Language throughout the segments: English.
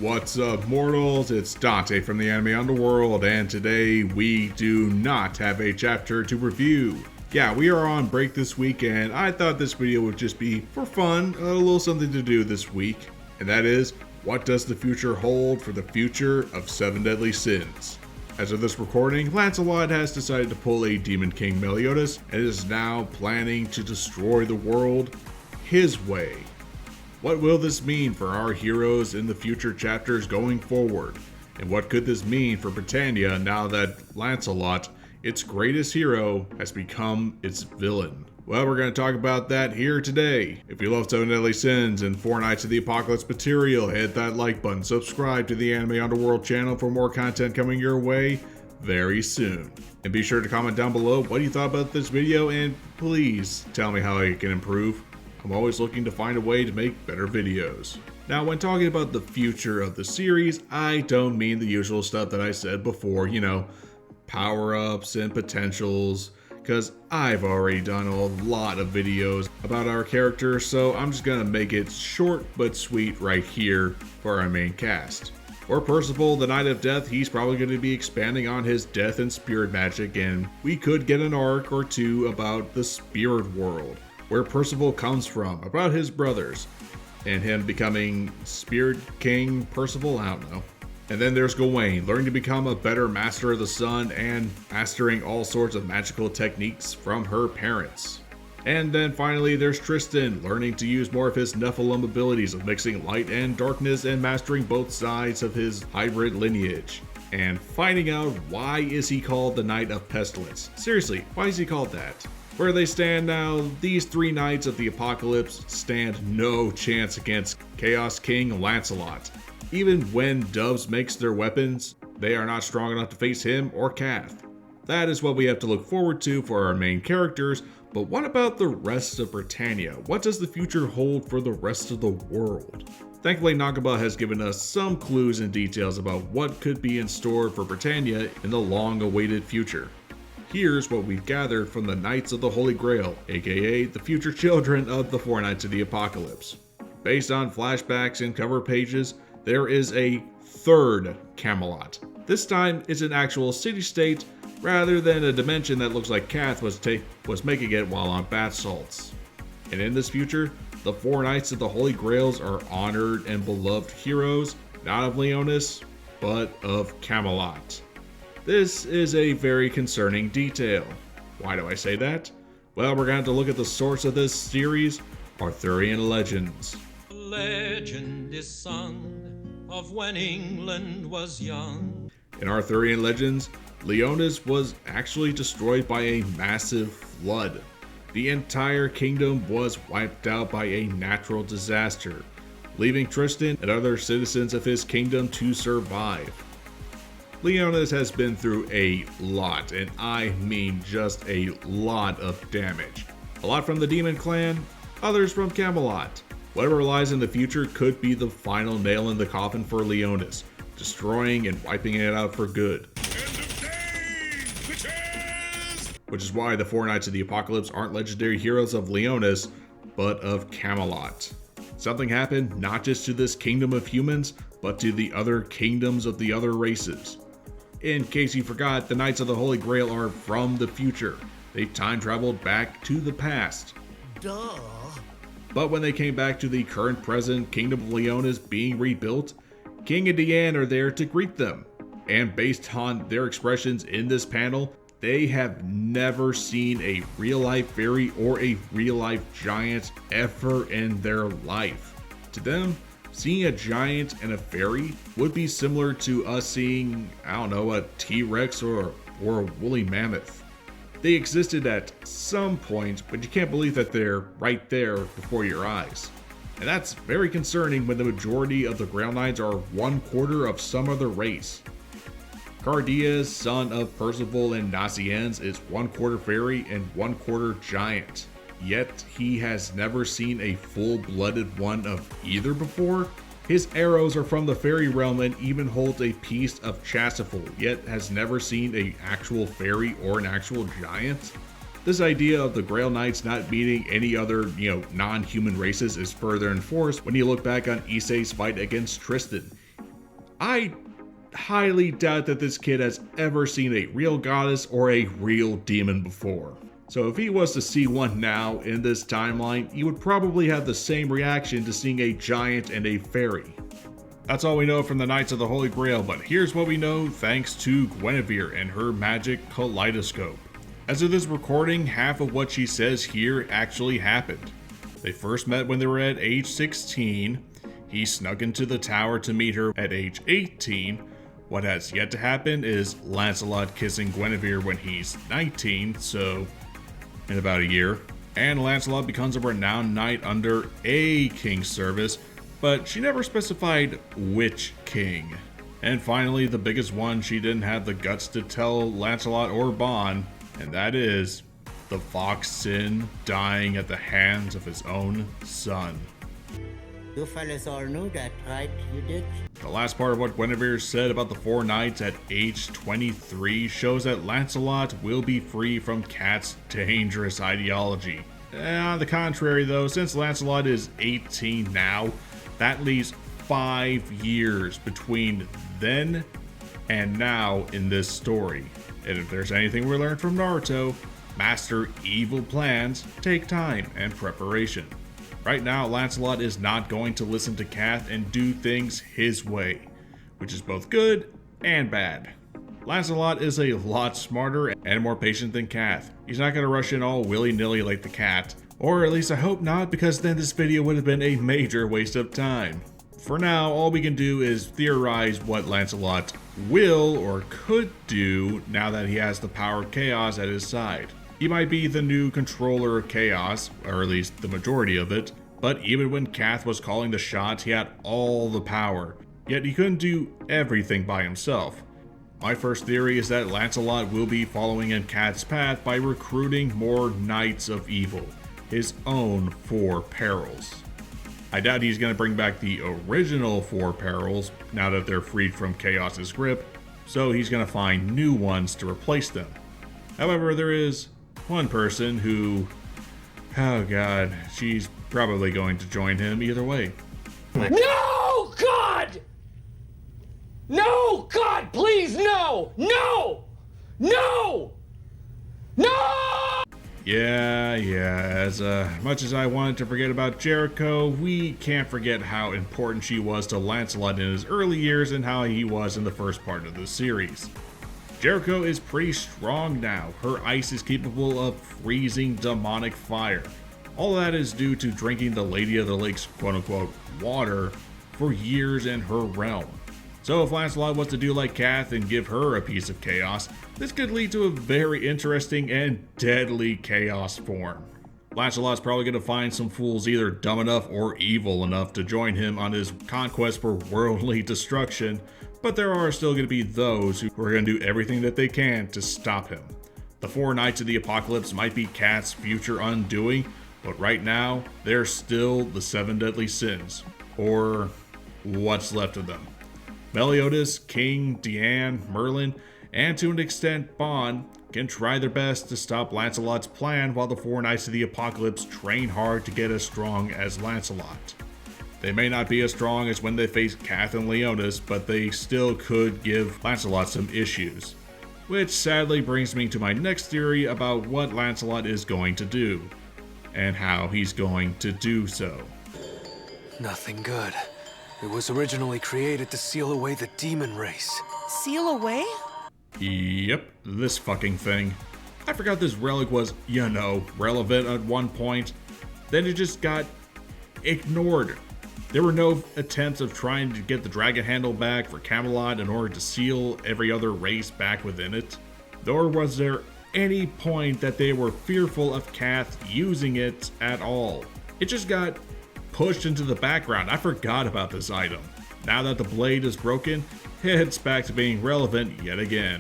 What's up, mortals? It's Dante from the Anime Underworld, and today we do not have a chapter to review. Yeah, we are on break this week, and I thought this video would just be for fun, a little something to do this week, and that is, what does the future hold for the future of 7 Deadly Sins? As of this recording, Lancelot has decided to pull a Demon King Meliodas, and is now planning to destroy the world his way. What will this mean for our heroes in the future chapters going forward? And what could this mean for Britannia now that Lancelot, its greatest hero, has become its villain? Well, we're going to talk about that here today. If you love 7 Deadly Sins and 4 Nights of the Apocalypse material, hit that like button, subscribe to the Anime Underworld channel for more content coming your way very soon. And be sure to comment down below what you thought about this video, and please tell me how I can improve. I'm always looking to find a way to make better videos. Now, when talking about the future of the series, I don't mean the usual stuff that I said before, power-ups and potentials, because I've already done a lot of videos about our characters, so I'm just gonna make it short but sweet right here for our main cast. For Percival, the Knight of Death, he's probably going to be expanding on his death and spirit magic, and we could get an arc or two about the spirit world, where Percival comes from, about his brothers, and him becoming Spirit King Percival, I don't know. And then there's Gawain, learning to become a better master of the sun and mastering all sorts of magical techniques from her parents. And then finally there's Tristan, learning to use more of his Nephilim abilities of mixing light and darkness and mastering both sides of his hybrid lineage. And finding out why is he called the Knight of Pestilence. Seriously, why is he called that? Where they stand now, these 3 Knights of the Apocalypse stand no chance against Chaos King Lancelot. Even when Doves makes their weapons, they are not strong enough to face him or Kath. That is what we have to look forward to for our main characters, but what about the rest of Britannia? What does the future hold for the rest of the world? Thankfully, Nakaba has given us some clues and details about what could be in store for Britannia in the long-awaited future. Here's what we've gathered from the Knights of the Holy Grail, aka the future children of the 4 Nights of the Apocalypse. Based on flashbacks and cover pages, there is a 3rd Camelot. This time it's an actual city-state rather than a dimension that looks like Kath was making it while on bath salts. And in this future, the 4 Knights of the Holy Grails are honored and beloved heroes, not of Leonis, but of Camelot. This is a very concerning detail. Why do I say that? Well, we're going to have to look at the source of this series, Arthurian legends. Legend is sung of when England was young. In Arthurian legends, Leonis was actually destroyed by a massive flood. The entire kingdom was wiped out by a natural disaster, leaving Tristan and other citizens of his kingdom to survive. Leonis has been through a lot, and I mean just a lot of damage. A lot from the Demon Clan, others from Camelot. Whatever lies in the future could be the final nail in the coffin for Leonis, destroying and wiping it out for good. Which is why the 4 Knights of the Apocalypse aren't legendary heroes of Leonis, but of Camelot. Something happened not just to this kingdom of humans, but to the other kingdoms of the other races. In case you forgot, the Knights of the Holy Grail are from the future. They time traveled back to the past. Duh. But when they came back to the current present Kingdom of Leonis being rebuilt, King and Diane are there to greet them. And based on their expressions in this panel, they have never seen a real-life fairy or a real-life giant ever in their life. To them, seeing a giant and a fairy would be similar to us seeing, a T-Rex or a woolly mammoth. They existed at some point, but you can't believe that they're right there before your eyes. And that's very concerning when the majority of the Grail Knights are 1/4 of some other race. Cardias, son of Percival and Naziennes, is 1/4 fairy and 1/4 giant. Yet he has never seen a full-blooded one of either before. His arrows are from the fairy realm and even holds a piece of chasuble, yet has never seen an actual fairy or an actual giant. This idea of the Grail Knights not meeting any other, non-human races is further enforced when you look back on Issei's fight against Tristan. I highly doubt that this kid has ever seen a real goddess or a real demon before. So if he was to see one now in this timeline, he would probably have the same reaction to seeing a giant and a fairy. That's all we know from the Knights of the Holy Grail, but here's what we know thanks to Guinevere and her magic kaleidoscope. As of this recording, half of what she says here actually happened. They first met when they were at age 16, he snuck into the tower to meet her at age 18. What has yet to happen is Lancelot kissing Guinevere when he's 19, so in about a year. And Lancelot becomes a renowned knight under a king's service, but she never specified which king. And finally, the biggest one she didn't have the guts to tell Lancelot or Bon, and that is the fox Sin dying at the hands of his own son. You fellas all knew that, right? You did? The last part of what Guinevere said about the four knights at age 23 shows that Lancelot will be free from Cat's dangerous ideology. On the contrary though, since Lancelot is 18 now, that leaves 5 years between then and now in this story. And if there's anything we learned from Naruto, master evil plans take time and preparation. Right now, Lancelot is not going to listen to Cath and do things his way, which is both good and bad. Lancelot is a lot smarter and more patient than Cath. He's not going to rush in all willy-nilly like the cat, or at least I hope not, because then this video would have been a major waste of time. For now, all we can do is theorize what Lancelot will or could do now that he has the power of chaos at his side. He might be the new controller of chaos, or at least the majority of it, but even when Cath was calling the shots, he had all the power, yet he couldn't do everything by himself. My first theory is that Lancelot will be following in Cath's path by recruiting more Knights of Evil, his own four perils. I doubt he's going to bring back the original four perils now that they're freed from Chaos's grip, so he's going to find new ones to replace them. However, there is one person who, oh god, she's probably going to join him either way. No, God! No, God, please, no! No! No! No! Yeah, as much as I wanted to forget about Jericho, we can't forget how important she was to Lancelot in his early years and how he was in the first part of the series. Jericho is pretty strong now. Her ice is capable of freezing demonic fire. All that is due to drinking the Lady of the Lake's quote-unquote water for years in her realm. So if Lancelot was to do like Cath and give her a piece of chaos, this could lead to a very interesting and deadly chaos form. Lancelot's probably going to find some fools either dumb enough or evil enough to join him on his conquest for worldly destruction, but there are still going to be those who are going to do everything that they can to stop him. The four Knights of the Apocalypse might be Cath's future undoing, but right now, they're still the seven deadly sins, or what's left of them. Meliodas, King, Diane, Merlin, and to an extent Bon can try their best to stop Lancelot's plan while the four Knights of the Apocalypse train hard to get as strong as Lancelot. They may not be as strong as when they faced Cath and Leonis, but they still could give Lancelot some issues. Which sadly brings me to my next theory about what Lancelot is going to do, and how he's going to do so. Nothing good. It was originally created to seal away the demon race. Seal away? Yep, this fucking thing. I forgot this relic was, relevant at one point. Then it just got ignored. There were no attempts of trying to get the dragon handle back for Camelot in order to seal every other race back within it. Nor was there any point that they were fearful of Cath using it at all. It just got pushed into the background. I forgot about this item. Now that the blade is broken, it's back to being relevant yet again.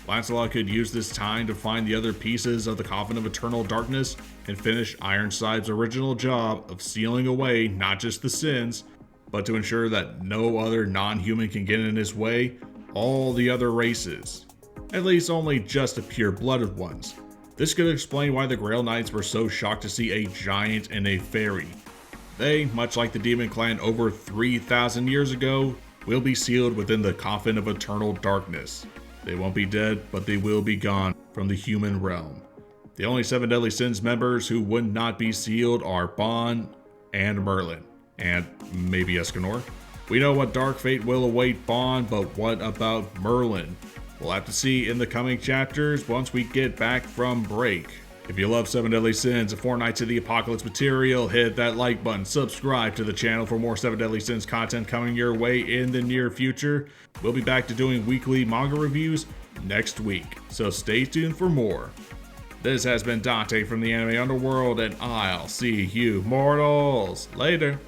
Lancelot could use this time to find the other pieces of the Coffin of Eternal Darkness and finish Ironside's original job of sealing away not just the sins, but to ensure that no other non-human can get in his way, all the other races. At least only just the pure-blooded ones. This could explain why the Grail Knights were so shocked to see a giant and a fairy. They, much like the Demon Clan over 3,000 years ago, will be sealed within the coffin of eternal darkness. They won't be dead, but they will be gone from the human realm. The only 7 Deadly Sins members who would not be sealed are Bon and Merlin, and maybe Escanor. We know what dark fate will await Bon, but what about Merlin? We'll have to see in the coming chapters once we get back from break. If you love 7 Deadly Sins and 4 Knights of the Apocalypse material, hit that like button, subscribe to the channel for more 7 Deadly Sins content coming your way in the near future. We'll be back to doing weekly manga reviews next week, so stay tuned for more. This has been Dante from the Anime Underworld, and I'll see you mortals later.